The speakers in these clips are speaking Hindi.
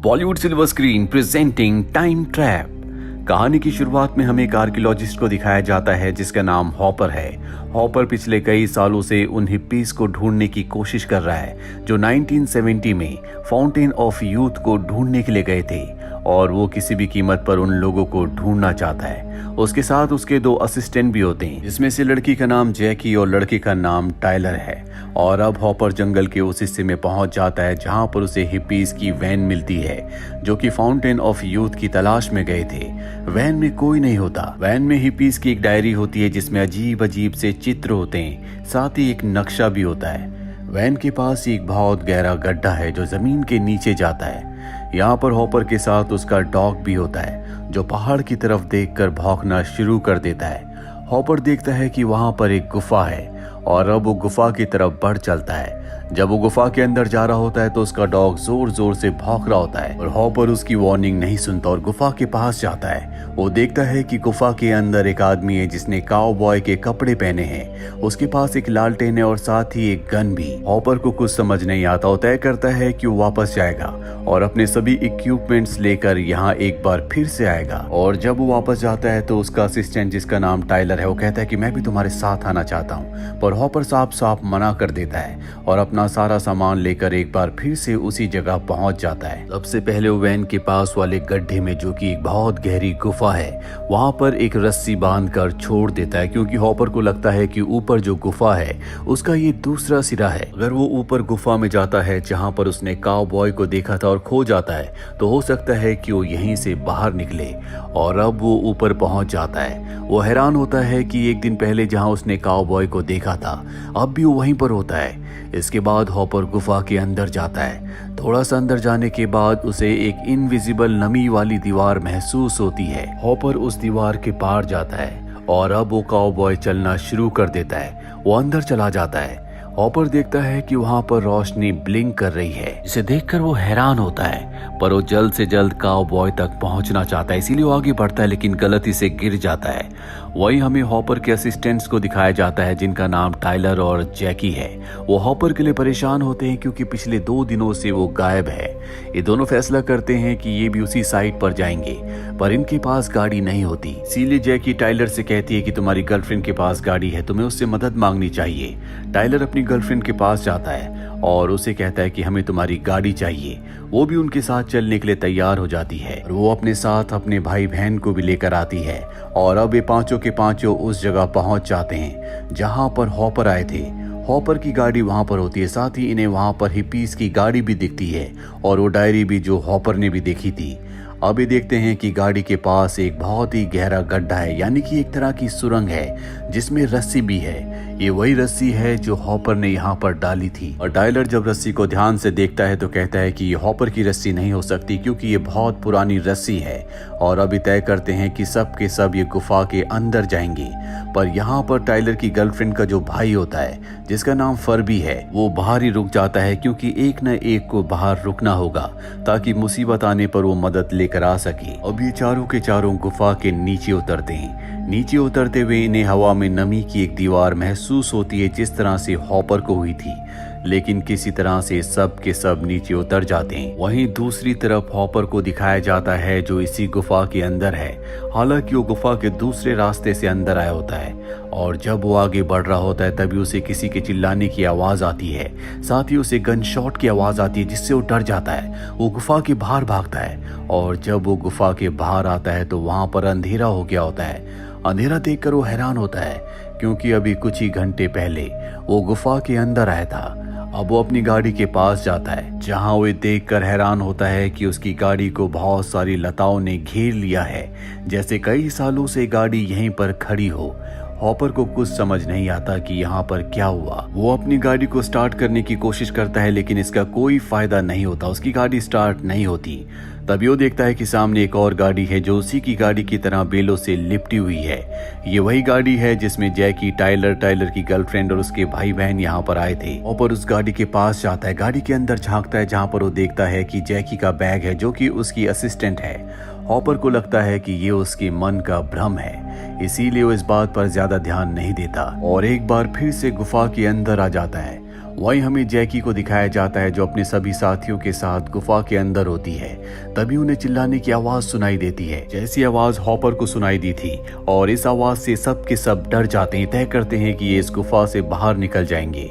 Bollywood silver screen presenting time trap. कहानी की शुरुआत में हमें एक आर्कियोलॉजिस्ट को दिखाया जाता है जिसका नाम हॉपर है। हॉपर पिछले कई सालों से उन हिप्पीज को ढूंढने की कोशिश कर रहा है जो 1970 में फाउंटेन ऑफ यूथ को ढूंढने के लिए गए थे और वो किसी भी कीमत पर उन लोगों को ढूंढना चाहता है। उसके साथ उसके दो असिस्टेंट भी होते हैं जिसमें से लड़की का नाम जैकी और लड़के का नाम टाइलर है। और अब हॉपर जंगल के उस हिस्से में पहुंच जाता है जहां पर उसे हिप्पीज की वैन मिलती है जो कि फाउंटेन ऑफ यूथ की तलाश में गए थे। वैन में कोई नहीं होता। वैन में हिप्पीज की एक डायरी होती है जिसमें अजीब अजीब से चित्र होते हैं, साथ ही एक नक्शा भी होता है। वैन के पास एक बहुत गहरा गड्ढा है जो जमीन के नीचे जाता है। यहाँ पर हॉपर के साथ उसका डॉग भी होता है जो पहाड़ की तरफ देखकर भौंकना शुरू कर देता है। हॉपर देखता है कि वहां पर एक गुफा है और अब वो गुफा की तरफ बढ़ चलता है। जब वो गुफा के अंदर जा रहा होता है तो उसका डॉग जोर जोर से भौंक रहा होता है और हॉपर उसकी वार्निंग नहीं सुनता और गुफा के पास जाता है। वो देखता है कि गुफा के अंदर एक आदमी है जिसने काउबॉय के कपड़े पहने हैं। उसके पास एक लालटेन है और साथ ही एक गन भी। हॉपर को कुछ समझ नहीं आता। वो तय करता है कि वो वापस जाएगा और अपने सभी इक्विपमेंट्स लेकर यहाँ एक बार फिर से आएगा। और जब वो वापस जाता है तो उसका असिस्टेंट जिसका नाम टाइलर है वो कहता है कि मैं भी तुम्हारे साथ आना चाहता हूँ, पर हॉपर साफ साफ मना कर देता है और अपना सारा सामान लेकर एक बार फिर से उसी जगह पहुंच जाता है। सबसे पहले वो वैन के पास वाले गड्ढे में जो कि एक बहुत गहरी गुफा है वहां पर एक रस्सी बांधकर छोड़ देता है क्योंकि हॉपर को लगता है कि ऊपर जो गुफा है उसका ये दूसरा सिरा है। अगर वो ऊपर गुफा में जाता है जहां पर उसने काउबॉय को देखा था और खो जाता है तो हो सकता है कि वो यहीं से बाहर निकले। और अब वो ऊपर पहुंच जाता है। वो हैरान होता है कि एक दिन पहले जहां उसने काउबॉय को देखा था अब भी वो वहीं पर होता है। इसके बाद हॉपर गुफा के अंदर जाता है। थोड़ा सा अंदर जाने के बाद उसे एक इनविजिबल नमी वाली दीवार महसूस होती है। हॉपर उस दीवार के पार जाता है और अब वो काउबॉय चलना शुरू कर देता है। वो अंदर चला जाता है। हॉपर देखता है कि वहां पर रोशनी ब्लिंक कर रही है। इसे देखकर वो हैरान होता है, पर वो जल्द से जल्द काउबॉय तक पहुंचना चाहता है, इसीलिए वो आगे बढ़ता है लेकिन गलती से गिर जाता है। वहीं हमें हॉपर के असिस्टेंट्स को दिखाया जाता है जिनका नाम टाइलर और जैकी है। वो हॉपर के लिए परेशान होते हैं क्योंकि पिछले 2 दिनों से वो गायब है। ये दोनों फैसला करते हैं कि ये भी उसी साइट पर जाएंगे, पर इनके पास गाड़ी नहीं होती। इसीलिए जैकी टाइलर से कहती है कि तुम्हारी गर्लफ्रेंड के पास गाड़ी है, तुम्हें उससे मदद मांगनी चाहिए। टाइलर अपनी गर्लफ्रेंड के पास जाता है और उसे कहता है कि हमें तुम्हारी गाड़ी चाहिए। वो भी उनके साथ चलने के लिए तैयार हो जाती है और वो अपने साथ अपने भाई बहन को भी लेकर आती है। और अब ये पांचों के पांचों उस जगह पहुंच जाते हैं जहां पर हॉपर आए थे। हॉपर की गाड़ी वहां पर होती है, साथ ही इन्हें वहां पर हिप्पीज की गाड़ी भी दिखती है और वो डायरी भी जो हॉपर ने भी देखी थी। अब ये देखते हैं कि गाड़ी के पास एक बहुत ही गहरा गड्ढा है, यानी कि एक तरह की सुरंग है जिसमें रस्सी भी है। ये वही रस्सी है जो हॉपर ने यहाँ पर डाली थी। और टाइलर जब रस्सी को ध्यान से देखता है तो कहता है कि ये हॉपर की रस्सी नहीं हो सकती क्योंकि ये बहुत पुरानी रस्सी है। और अभी तय करते हैं कि सब के सब ये गुफा के अंदर जाएंगे। पर यहाँ पर टाइलर की गर्लफ्रेंड का जो भाई होता है जिसका नाम फरबी है वो बाहर ही रुक जाता है क्योंकि एक न एक को बाहर रुकना होगा ताकि मुसीबत आने पर वो मदद लेकर आ सके। अब ये चारों के चारों गुफा के नीचे उतरते हैं। नीचे उतरते हुए इन्हें हवा में नमी की एक दीवार महसूस होती है जिस तरह से हॉपर को हुई थी, लेकिन किसी तरह से सब के सब नीचे उतर जाते हैं। वहीं दूसरी तरफ हॉपर को दिखाया जाता है जो इसी गुफा के अंदर है। हालांकि वो गुफा के दूसरे रास्ते से अंदर आया होता है और जब वो आगे बढ़ रहा होता है तभी उसे किसी के चिल्लाने की आवाज आती है। साथ ही उसे गन शॉट की आवाज आती है जिससे वो डर जाता है। वो गुफा के बाहर भागता है और जब वो गुफा के बाहर आता है तो वहां पर अंधेरा हो गया होता है। अंधेरा देखकर वो हैरान होता है क्योंकि अभी कुछ ही घंटे पहले वो गुफा के अंदर आया था। अब वो अपनी गाड़ी के पास जाता है जहां वो देखकर हैरान होता है कि उसकी गाड़ी को बहुत सारी लताओं ने घेर लिया है, जैसे कई सालों से गाड़ी यहीं पर खड़ी हो। हॉपर को कुछ समझ नहीं आता कि यहाँ पर क्या हुआ। वो अपनी गाड़ी को स्टार्ट करने की कोशिश करता है लेकिन इसका कोई फायदा नहीं होता। उसकी गाड़ी स्टार्ट नहीं होती। तभी वो देखता है कि सामने एक और गाड़ी है जो उसी की गाड़ी की तरह बेलों से लिपटी हुई है। ये वही गाड़ी है जिसमें जैकी, टाइलर की गर्लफ्रेंड और उसके भाई बहन यहाँ पर आए थे। हॉपर उस गाड़ी के पास जाता है, गाड़ी के अंदर झांकता है जहाँ पर वो देखता है कि जैकी का बैग है जो कि उसकी असिस्टेंट है। हॉपर को लगता है कि ये उसके मन का भ्रम है, इसीलिए वो इस बात पर ज्यादा ध्यान नहीं देता और एक बार फिर से गुफा के अंदर आ जाता है। वहीं हमें जैकी को दिखाया जाता है जो अपने सभी साथियों के साथ गुफा के अंदर होती है। तभी उन्हें चिल्लाने की आवाज सुनाई देती है, जैसी आवाज हॉपर को सुनाई दी थी, और इस आवाज से सब के सब डर जाते हैं, तय करते हैं कि ये इस गुफा से बाहर निकल जाएंगे।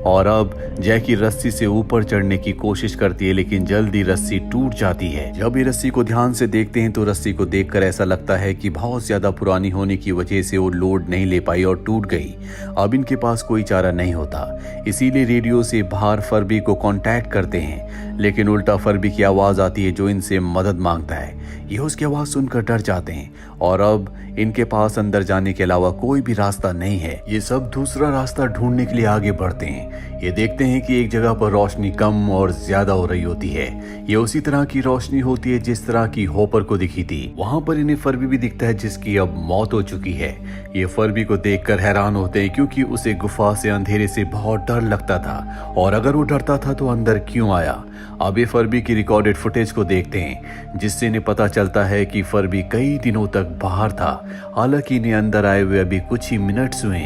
और अब जैकी रस्सी से ऊपर चढ़ने की कोशिश करती है, लेकिन जल्दी रस्सी टूट जाती है। जब ये रस्सी को ध्यान से देखते हैं तो रस्सी को देखकर ऐसा लगता है कि बहुत ज्यादा पुरानी होने की वजह से वो लोड नहीं ले पाई और टूट गई। अब इनके पास कोई चारा नहीं होता, इसीलिए रेडियो से बाहर फर्बी को कांटेक्ट करते हैं, लेकिन उल्टा फर्बी की आवाज आती है जो इनसे मदद मांगता है। ये उसकी आवाज सुनकर डर जाते हैं और अब इनके पास अंदर जाने के अलावा कोई भी रास्ता नहीं है। ये सब दूसरा रास्ता ढूंढने के लिए आगे बढ़ते हैं। ये देखते हैं कि एक जगह पर रोशनी कम और ज्यादा हो रही होती है। ये उसी तरह की रोशनी होती है जिस तरह की हॉपर को दिखी थी। वहां पर इन्हें फर्बी भी दिखता है जिसकी अब मौत हो चुकी है। ये फर्बी को देखकर हैरान होते हैं क्योंकि उसे गुफा से अंधेरे से बहुत डर लगता था, और अगर वो डरता था तो अंदर क्यों आया। अब ये फर्बी की रिकॉर्डेड फुटेज को देखते हैं जिससे इन्हें पता चलता है कि फर्बी कई दिनों तक बाहर था। हालांकि इन्हें अंदर आए हुए अभी कुछ ही मिनट्स हुए,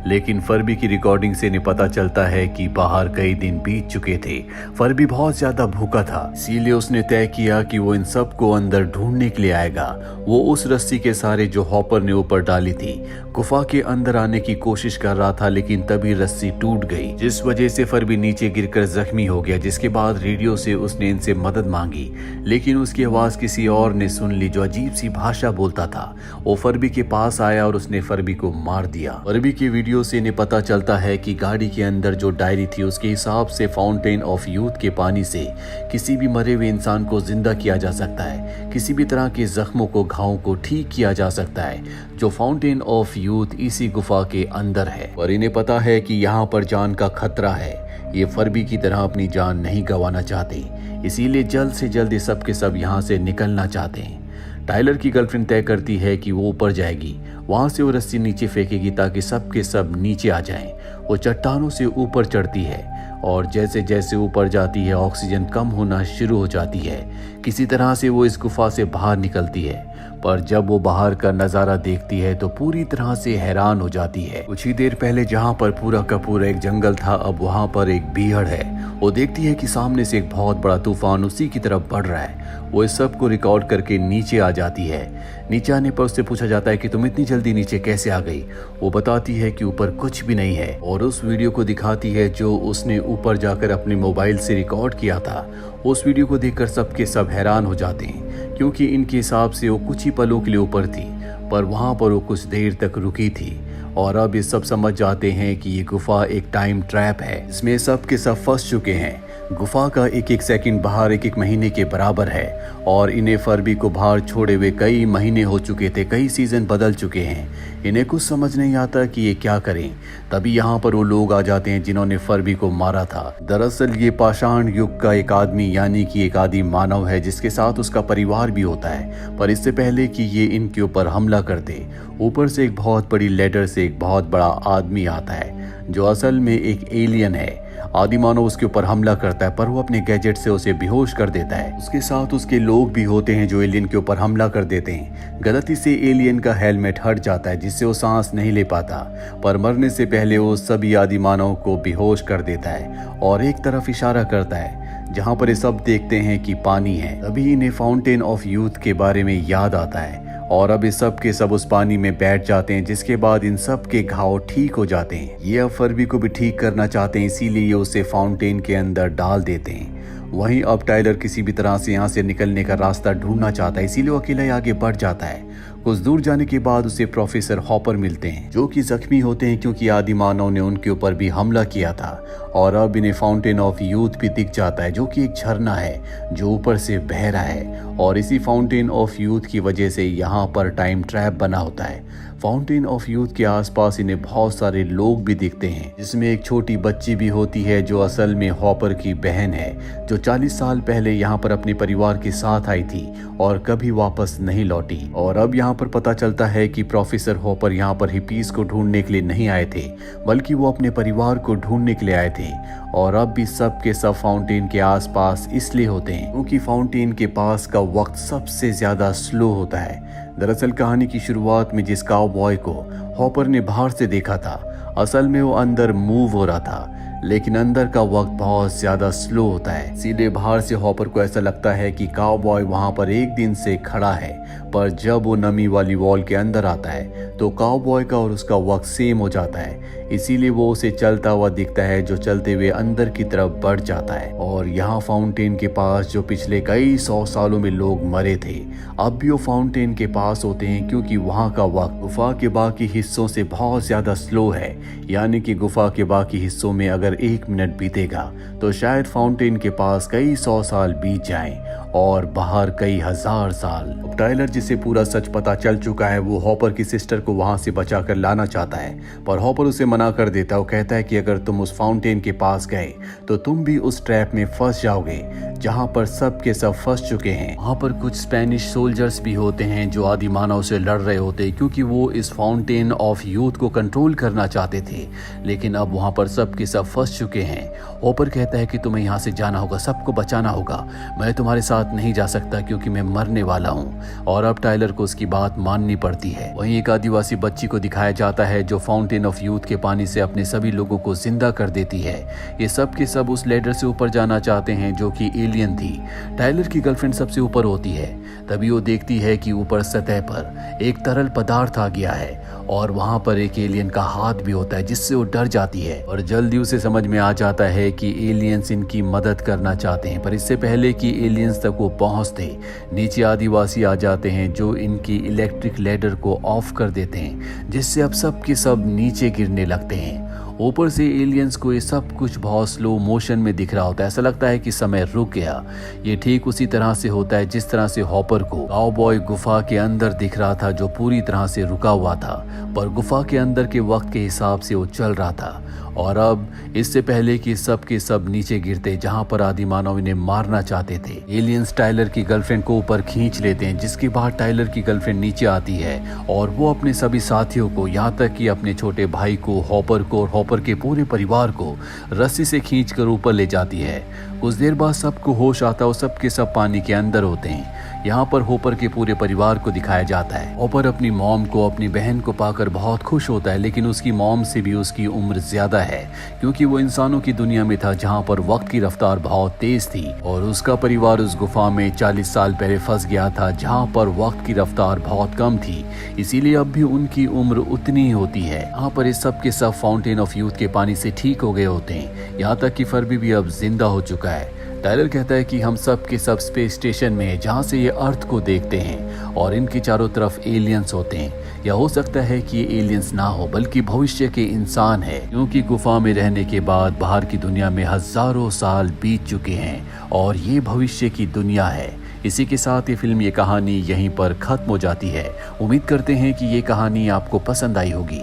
लेकिन फर्बी की रिकॉर्डिंग से इन्हें पता चलता है कि बाहर कई दिन बीत चुके थे। फर्बी बहुत ज्यादा भूखा था, इसीलिए उसने तय किया कि वो इन सबको अंदर ढूंढने के लिए आएगा। वो उस रस्सी के सहारे जो हॉपर ने ऊपर डाली थी गुफा के अंदर आने की कोशिश कर रहा था, लेकिन तभी रस्सी टूट गई, जिस वजह से फर्बी नीचे गिरकर जख्मी हो गया। जिसके बाद रेडियो से उसने इनसे मदद मांगी, लेकिन उसकी आवाज किसी और ने सुन ली जो अजीब सी भाषा बोलता था। वो फर्बी के पास आया और उसने फर्बी को मार दिया। फर्बी की वीडियो से इन्हें पता चलता है कि गाड़ी के अंदर जो डायरी थी उसके हिसाब से फाउंटेन ऑफ यूथ के पानी से किसी भी मरे हुए इंसान को जिंदा किया जा सकता है, किसी भी तरह के जख्मों को, घावों को ठीक किया जा सकता है। जो फाउंटेन ऑफ यूथ इसी गुफा के अंदर है, और इन्हें पता है कि यहाँ पर जान का खतरा है। ये फर्बी की तरह अपनी जान नहीं गंवाना चाहते, इसीलिए जल्द से जल्द ये सब के सब यहाँ से निकलना चाहते हैं। टाइलर की गर्लफ्रेंड तय करती है कि वो ऊपर जाएगी, वहां से वो रस्सी नीचे फेंकेगी ताकि सब के सब नीचे आ जाएं। वो चट्टानों से ऊपर चढ़ती है और जैसे जैसे ऊपर जाती है ऑक्सीजन कम होना शुरू हो जाती है। किसी तरह से वो इस गुफा से बाहर निकलती है, पर जब वो बाहर का नजारा देखती है तो पूरी तरह से हैरान हो जाती है। कुछ ही देर पहले जहाँ पर पूरा का पूरा एक जंगल था, अब वहाँ पर एक बीहड़ है। वो देखती है कि सामने से एक बहुत बड़ा तूफान उसी की तरफ बढ़ रहा है। वो इस सब को रिकॉर्ड करके नीचे आ जाती है। नीचे आने पर उससे पूछा जाता है कि तुम इतनी जल्दी नीचे कैसे आ गई। वो बताती है कि ऊपर कुछ भी नहीं है और उस वीडियो को दिखाती है जो उसने ऊपर जाकर अपने मोबाइल से रिकॉर्ड किया था। उस वीडियो को देखकर सबके सब हैरान हो जाते हैं क्योंकि इनके हिसाब से वो कुछ ही पलों के लिए ऊपर थी, पर वहां पर वो कुछ देर तक रुकी थी। और अब ये सब समझ जाते हैं कि ये गुफा एक टाइम ट्रैप है, इसमें सब के सब फंस चुके हैं। गुफा का एक एक सेकंड बाहर एक एक महीने के बराबर है और इन्हें फर्बी को बाहर छोड़े हुए कई महीने हो चुके थे, कई सीजन बदल चुके हैं। इन्हें कुछ समझ नहीं आता कि ये क्या करें। तभी यहाँ पर वो लोग आ जाते हैं जिन्होंने फर्बी को मारा था। दरअसल ये पाषाण युग का एक आदमी यानी कि एक आदि मानव है जिसके साथ उसका परिवार भी होता है। पर इससे पहले कि ये इनके ऊपर हमला कर दे, ऊपर से एक बहुत बड़ी लेडर से एक बहुत बड़ा आदमी आता है जो असल में एक एलियन है। आदि मानव उसके ऊपर हमला करता है पर वो अपने गैजेट से उसे बेहोश कर देता है। उसके साथ उसके लोग भी होते हैं जो एलियन के ऊपर हमला कर देते हैं। गलती से एलियन का हेलमेट हट जाता है जिससे वो सांस नहीं ले पाता, पर मरने से पहले वो सभी आदि मानव को बेहोश कर देता है और एक तरफ इशारा करता है जहाँ पर ये सब देखते हैं कि पानी है। तभी इन्हें फाउंटेन ऑफ यूथ के बारे में याद आता है और अब इस सब के सब उस पानी में बैठ जाते हैं, जिसके बाद इन सब के घाव ठीक हो जाते हैं। ये अब फर्बी को भी ठीक करना चाहते हैं, इसीलिए ये उसे फाउंटेन के अंदर डाल देते हैं। वहीं अब टाइलर किसी भी तरह से यहाँ से निकलने का रास्ता ढूंढना चाहता है, इसीलिए वो अकेला ही आगे बढ़ जाता है। कुछ दूर जाने के बाद उसे प्रोफेसर हॉपर मिलते हैं जो कि जख्मी होते हैं क्योंकि आदि मानव ने उनके ऊपर भी हमला किया था। और अब इन्हें फाउंटेन ऑफ यूथ भी दिख जाता है जो कि एक झरना है जो ऊपर से बह रहा है और इसी फाउंटेन ऑफ यूथ की वजह से यहाँ पर टाइम ट्रैप बना होता है। फाउंटेन ऑफ यूथ के आसपास इन्हें बहुत सारे लोग भी दिखते हैं जिसमें एक छोटी बच्ची भी होती है जो असल में हॉपर की बहन है, जो 40 साल पहले यहाँ पर अपने परिवार के साथ आई थी और कभी वापस नहीं लौटी। और अब यहाँ पर पता चलता है कि प्रोफेसर हॉपर यहाँ पर हिप्पीज को ढूंढने के लिए नहीं आए थे, बल्कि वो अपने परिवार को ढूंढने के लिए आए थे। और अब भी सब के सब फाउंटेन के आसपास इसलिए होते हैं क्योंकि फाउंटेन के पास का वक्त सबसे ज्यादा स्लो होता है। दरअसल कहानी की शुरुआत में जिस काउबॉय को हॉपर ने बाहर से देखा था, असल में वो अंदर मूव हो रहा था, लेकिन अंदर का वक्त बहुत ज्यादा स्लो होता है। सीधे बाहर से हॉपर को ऐसा लगता है कि काउबॉय वहां पर एक दिन से खड़ा है, पर जब वो नमी वाली वॉल के अंदर आता है तो काउबॉय का और उसका वक्त सेम हो जाता है। इसीलिए वो उसे चलता हुआ दिखता है, जो चलते हुए अंदर की तरफ बढ़ जाता है। और यहाँ फाउंटेन के पास जो पिछले कई 100 सालों में लोग मरे थे, अब भी वो फाउंटेन के पास होते हैं, क्योंकि वहाँ का वक्त गुफा के बाकी हिस्सों से बहुत ज्यादा स्लो है। यानी कि गुफा के बाकी हिस्सों में अगर 1 मिनट बीतेगा तो शायद फाउंटेन के पास कई 100 साल बीत जाएं और बाहर कई 1000 साल। अब टायलर, जिसे पूरा सच पता चल चुका है, वो हॉपर की सिस्टर को वहां से बचाकर लाना चाहता है, पर हॉपर उसे मना कर देता है। वो कहता है कि अगर तुम उस फाउंटेन के पास गए तो तुम भी उस ट्रैप में फंस जाओगे जहां पर सब के सब फंस चुके हैं। वहां पर कुछ स्पेनिश सोल्जर्स भी होते हैं जो आदि मानव से लड़ रहे होते, क्योंकि वो इस फाउंटेन ऑफ यूथ को कंट्रोल करना चाहते थे, लेकिन अब वहां पर सब के सब फंस चुके हैं। हॉपर कहता है कि तुम्हें यहाँ से जाना होगा, सबको बचाना होगा, मैं तुम्हारे साथ नहीं जा सकता क्योंकि मैं मरने वाला हूँ। और अब टायलर को उसकी बात माननी पड़ती है। वहीं एक आदिवासी बच्ची को दिखाया जाता है जो फाउंटेन ऑफ यूथ के पानी से अपने सभी लोगों को जिंदा कर देती है। ये सब के सब उस लेडर से ऊपर जाना चाहते हैं जो कि एलियन थी। टायलर की गर्लफ्रेंड सबसे ऊपर होती है, तभी वो देखती है कि ऊपर सतह पर एक तरल पदार्थ आ गया है और वहां पर एक एलियन का हाथ भी होता है, जिससे वो डर जाती है। और जल्दी उसे समझ में आ जाता है कि एलियंस इनकी मदद करना चाहते हैं, पर इससे पहले कि एलियंस तक वो पहुंचते, नीचे आदिवासी आ जाते हैं जो इनकी इलेक्ट्रिक लैडर को ऑफ कर देते हैं, जिससे अब सब के सब नीचे गिरने लगते हैं। ऊपर से एलियंस को ये सब कुछ बहुत स्लो मोशन में दिख रहा होता है, ऐसा लगता है कि समय रुक गया। ये ठीक उसी तरह से होता है जिस तरह से हॉपर को काउबॉय गुफा के अंदर दिख रहा था, जो पूरी तरह से रुका हुआ था, पर गुफा के अंदर के वक्त के हिसाब से वो चल रहा था। और अब इससे पहले कि सब के सब नीचे गिरते जहां पर आदि मानव इन्हें मारना चाहते थे, एलियंस टायलर की गर्लफ्रेंड को ऊपर खींच लेते हैं, जिसके बाद टायलर की गर्लफ्रेंड नीचे आती है और वो अपने सभी साथियों को, यहाँ तक कि अपने छोटे भाई को, हॉपर को और हॉपर के पूरे परिवार को रस्सी से खींचकर ऊपर ले जाती है। कुछ देर बाद सबको होश आता है और सब के सब पानी के अंदर होते हैं। यहाँ पर हॉपर के पूरे परिवार को दिखाया जाता है। हॉपर अपनी मॉम को, अपनी बहन को पाकर बहुत खुश होता है, लेकिन उसकी मॉम से भी उसकी उम्र ज्यादा है, क्योंकि वो इंसानों की दुनिया में था जहाँ पर वक्त की रफ्तार बहुत तेज थी और उसका परिवार उस गुफा में 40 साल पहले फंस गया था जहाँ पर वक्त की रफ्तार बहुत कम थी। इसीलिए अब भी उनकी उम्र उतनी ही होती है। यहाँ पर इस सब के सब फाउंटेन ऑफ यूथ के पानी से ठीक हो गए होते हैं, यहाँ तक कि फर्बी भी अब जिंदा हो चुका है। टायलर कहता है कि हम सब के सब स्पेस स्टेशन में हैं, जहाँ से ये अर्थ को देखते हैं और इनके चारों तरफ एलियंस होते हैं। या हो सकता है कि ये एलियंस ना हो बल्कि भविष्य के इंसान है, क्योंकि गुफा में रहने के बाद बाहर की दुनिया में हजारों साल बीत चुके हैं और ये भविष्य की दुनिया है। इसी के साथ ये फिल्म, ये कहानी यहीं पर खत्म हो जाती है। उम्मीद करते हैं कि ये कहानी आपको पसंद आई होगी।